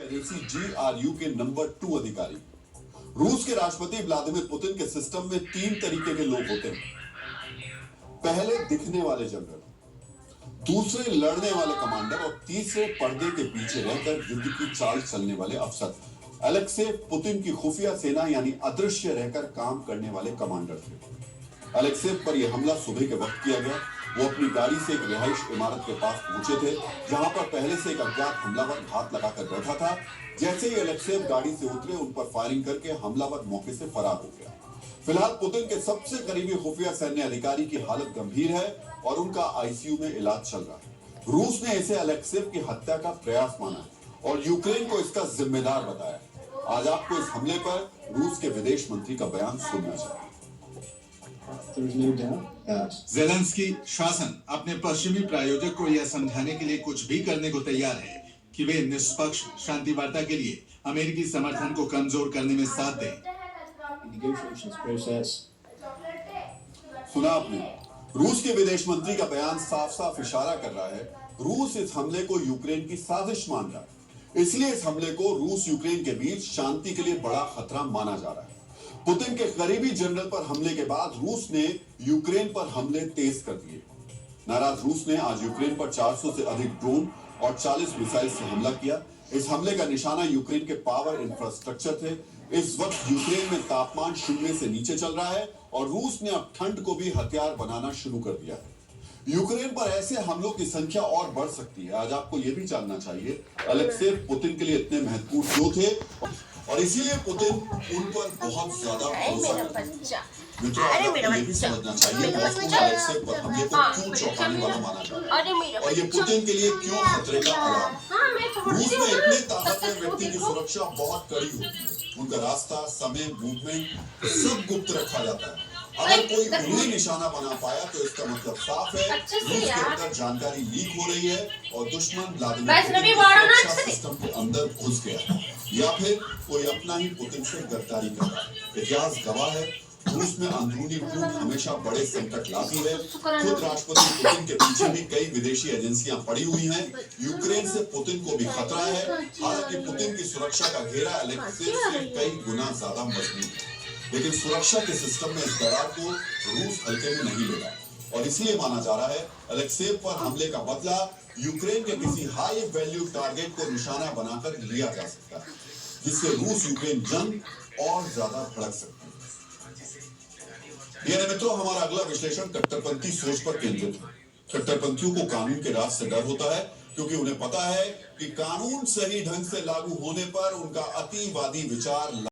Agency GRU के number 2 अधिकारी। रूस के राष्ट्रपति व्लादिमीर पुतिन के सिस्टम में 3 तरीके के लोग होते हैं। पहले दिखने वाले जनरल, दूसरे लड़ने वाले कमांडर और तीसरे पर्दे के पीछे रहकर युद्ध की चाल चलने वाले अफसर। अलेक्सेव पुतिन की खुफिया सेना यानी अदृश्य रहकर काम करने वाले कमांडर थे। अलेक्सेव पर यह हमला सुबह के वक्त किया गया। वो अपनी गाड़ी से एक रिहाइश इमारत के पास पहुंचे थे, जहां पर पहले से एक अज्ञात हमलावर घात लगाकर बैठा था। जैसे ही अलेक्सेव गाड़ी से उतरे, उन पर फायरिंग करके हमलावर मौके से फरार हो गया। फिलहाल पुतिन के सबसे करीबी खुफिया सैन्य अधिकारी की हालत गंभीर है और उनका ICU में इलाज चल रहा है। रूस ने इसे अलेक्सेव की हत्या का प्रयास माना और यूक्रेन को इसका जिम्मेदार बताया। आज आपको इस हमले पर रूस के विदेश मंत्री का बयान सुनना चाहिए। ज़ेलेंस्की शासन अपने पश्चिमी प्रायोजक को यह समझाने के लिए कुछ भी करने को तैयार है कि वे निष्पक्ष शांति वार्ता के लिए अमेरिकी समर्थन को कमजोर करने में साथ दें। सुना आपने, रूस के विदेश मंत्री का बयान साफ साफ इशारा कर रहा है रूस इस हमले को यूक्रेन की साजिश मान रहा है। इसलिए इस हमले को रूस यूक्रेन के बीच शांति के लिए बड़ा खतरा माना जा रहा है। पुतिन के करीबी जनरल पर हमले के बाद रूस ने यूक्रेन पर हमले तेज कर दिए। नाराज रूस ने आज यूक्रेन पर 400 से अधिक ड्रोन और 40 मिसाइल से हमला किया। इस हमले का निशाना यूक्रेन के पावर इंफ्रास्ट्रक्चर थे। इस वक्त यूक्रेन में तापमान 0 से नीचे चल रहा है और रूस ने अब ठंड को भी हथियार बनाना शुरू कर दिया है। यूक्रेन पर ऐसे हमलों की संख्या और बढ़ सकती है। आज आपको यह भी जानना चाहिए अलेक्सेव पुतिन के लिए इतने महत्वपूर्ण क्यों थे और इसीलिए पुतिन उन पर बहुत ज्यादा भरोसा करते हैं। मित्रों, आपको ये भी समझना चाहिए मॉस्को में अलेक्सेव पर हमले को क्यों चौंकाने वाला माना जा रहा है और ये पुतिन के लिए क्यों खतरे का अलार्म। रूस में इतने ताकतवर व्यक्ति की सुरक्षा बहुत कड़ी होती है। उनका रास्ता, समय, मूवमेंट सब गुप्त रखा जाता है। अगर कोई उन्हें निशाना बना पाया तो इसका मतलब साफ है रूस के अंदर जानकारी लीक हो रही है और दुश्मन व्लादिमीर सिस्टम के अंदर घुस गया या फिर कोई अपना ही पुतिन से गद्दारी कर रहा है। इतिहास गवाह है रूस में अंदरूनी टूट हमेशा बड़े संकट लाती है। खुद राष्ट्रपति पुतिन के पीछे भी कई विदेशी एजेंसियां पड़ी हुई हैं। यूक्रेन से पुतिन को भी खतरा है। हालांकि पुतिन की सुरक्षा का घेरा अलेक्सेव से कई गुना ज्यादा मजबूत है, लेकिन सुरक्षा के सिस्टम में इस दरार को रूस हल्के में नहीं ले रहा और इसलिए माना जा रहा है अलेक्सेव पर हमले का बदला यूक्रेन के किसी हाई वैल्यू टारगेट को निशाना बनाकर लिया जा सकता है, जिससे रूस यूक्रेन जंग और ज्यादा भड़क सकती है। यानी मित्रों, हमारा अगला विश्लेषण कट्टरपंथी सोच पर केंद्रित है। कट्टरपंथियों को कानून के राज से डर होता है क्योंकि उन्हें पता है कि कानून सही ढंग से लागू होने पर उनका अतिवादी विचार